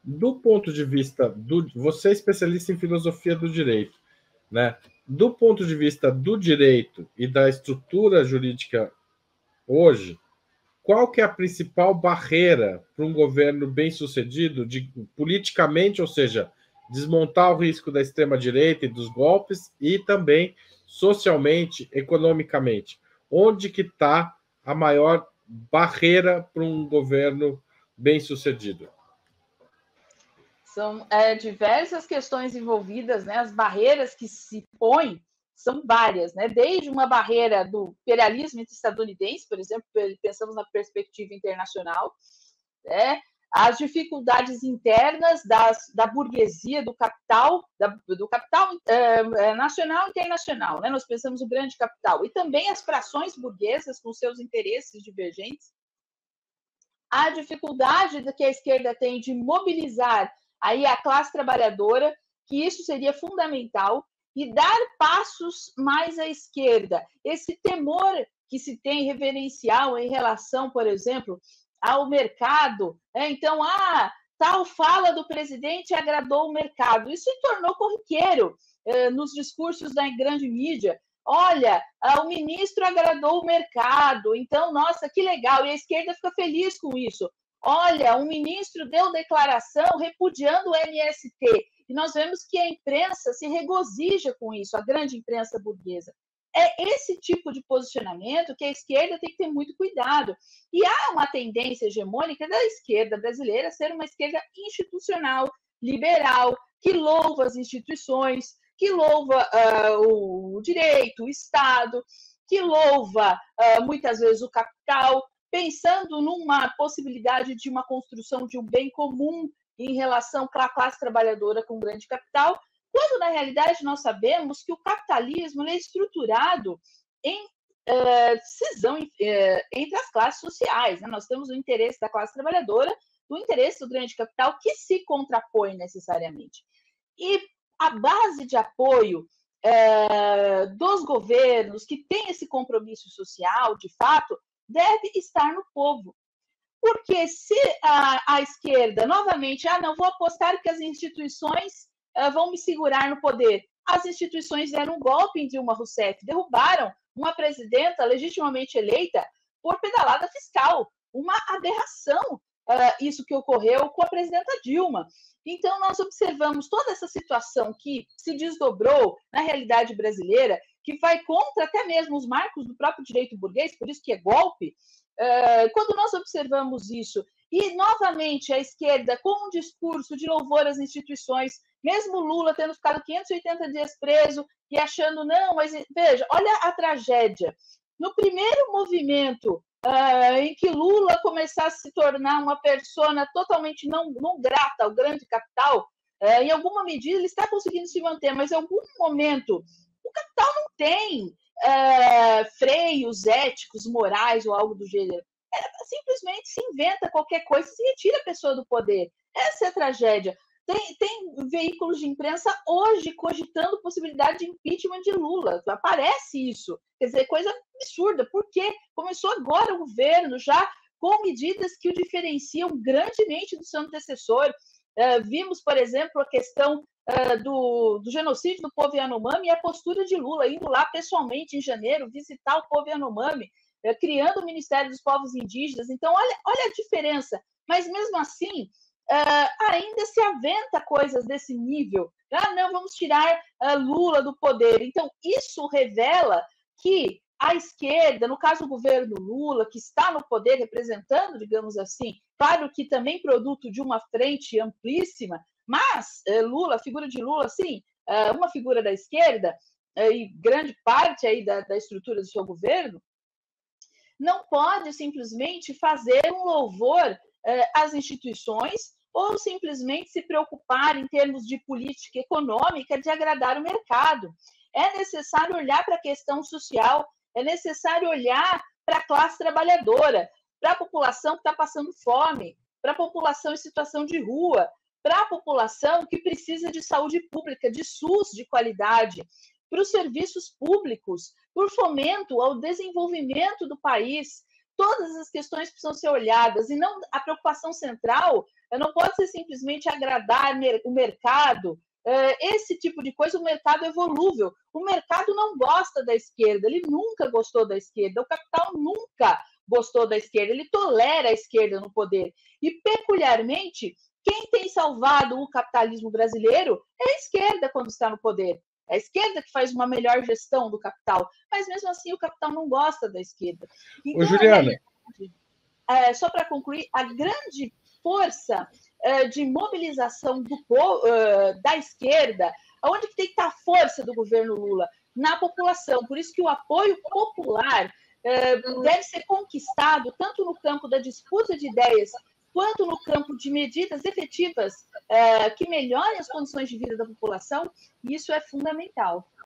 Do ponto de vista do... Você é especialista em filosofia do direito, né? Do ponto de vista do direito e da estrutura jurídica hoje, qual que é a principal barreira para um governo bem-sucedido, politicamente, ou seja, desmontar o risco da extrema-direita e dos golpes, e também socialmente, economicamente? Onde que está a maior barreira para um governo bem-sucedido? São diversas questões envolvidas, né? As barreiras que se põem são várias, né? Desde uma barreira do imperialismo estadunidense, por exemplo, pensamos na perspectiva internacional, né? As dificuldades internas da burguesia, do capital nacional e internacional, né? Nós pensamos o grande capital, e também as frações burguesas com seus interesses divergentes, a dificuldade que a esquerda tem de mobilizar aí a classe trabalhadora, que isso seria fundamental, e dar passos mais à esquerda. Esse temor que se tem reverencial em relação, por exemplo, ao mercado, né? Então, tal fala do presidente agradou o mercado. Isso se tornou corriqueiro nos discursos da grande mídia. Olha, o ministro agradou o mercado, então, nossa, que legal, e a esquerda fica feliz com isso. Olha, o ministro deu declaração repudiando o MST, e nós vemos que a imprensa se regozija com isso, a grande imprensa burguesa. É esse tipo de posicionamento que a esquerda tem que ter muito cuidado. E há uma tendência hegemônica da esquerda brasileira ser uma esquerda institucional, liberal, que louva as instituições, que louva o direito, o Estado, que louva muitas vezes o capital, pensando numa possibilidade de uma construção de um bem comum em relação à classe trabalhadora com grande capital, quando na realidade nós sabemos que o capitalismo é estruturado em cisão entre as classes sociais, né? Nós temos o interesse da classe trabalhadora, o interesse do grande capital, que se contrapõe necessariamente. E a base de apoio dos governos que tem esse compromisso social, de fato, deve estar no povo. Porque se a esquerda, novamente, não vou apostar que as instituições vão me segurar no poder. As instituições deram um golpe em Dilma Rousseff, derrubaram uma presidenta legitimamente eleita por pedalada fiscal. Uma aberração isso que ocorreu com a presidenta Dilma. Então, nós observamos toda essa situação que se desdobrou na realidade brasileira, que vai contra até mesmo os marcos do próprio direito burguês, por isso que é golpe. Quando nós observamos isso, e novamente a esquerda com um discurso de louvor às instituições, mesmo Lula tendo ficado 580 dias preso e achando, não, mas veja, olha a tragédia. No primeiro movimento em que Lula começasse a se tornar uma persona totalmente não grata ao grande capital, em alguma medida ele está conseguindo se manter, mas em algum momento o capital não tem freios éticos, morais ou algo do gênero. Simplesmente se inventa qualquer coisa e se retira a pessoa do poder. Essa é a tragédia. Tem veículos de imprensa hoje cogitando possibilidade de impeachment de Lula. Aparece isso. Quer dizer, coisa absurda. Por quê? Começou agora o governo já com medidas que o diferenciam grandemente do seu antecessor. Vimos, por exemplo, a questão do genocídio do povo Yanomami e a postura de Lula, indo lá pessoalmente em janeiro visitar o povo Yanomami, criando o Ministério dos Povos Indígenas. Então, olha a diferença. Mas, mesmo assim, ainda se aventa coisas desse nível. Não, vamos tirar Lula do poder. Então, isso revela que a esquerda, no caso o governo Lula, que está no poder representando, digamos assim, claro que também produto de uma frente amplíssima, mas Lula, a figura de Lula, sim, uma figura da esquerda, e grande parte aí da estrutura do seu governo, não pode simplesmente fazer um louvor às instituições ou simplesmente se preocupar em termos de política econômica de agradar o mercado. É necessário olhar para a questão social, é necessário olhar para a classe trabalhadora, para a população que está passando fome, para a população em situação de rua, para a população que precisa de saúde pública, de SUS de qualidade, para os serviços públicos, por fomento ao desenvolvimento do país. Todas as questões precisam ser olhadas, e não a preocupação central não pode ser simplesmente agradar o mercado. Esse tipo de coisa, o mercado é volúvel. O mercado não gosta da esquerda, ele nunca gostou da esquerda, o capital nunca gostou da esquerda, ele tolera a esquerda no poder. E, peculiarmente, quem tem salvado o capitalismo brasileiro é a esquerda quando está no poder. É a esquerda que faz uma melhor gestão do capital, mas mesmo assim o capital não gosta da esquerda. Então, Juliana, só para concluir, a grande força de mobilização da esquerda, onde que tem que estar a força do governo Lula? Na população. Por isso que o apoio popular deve ser conquistado tanto no campo da disputa de ideias quanto no campo de medidas efetivas que melhorem as condições de vida da população, e isso é fundamental.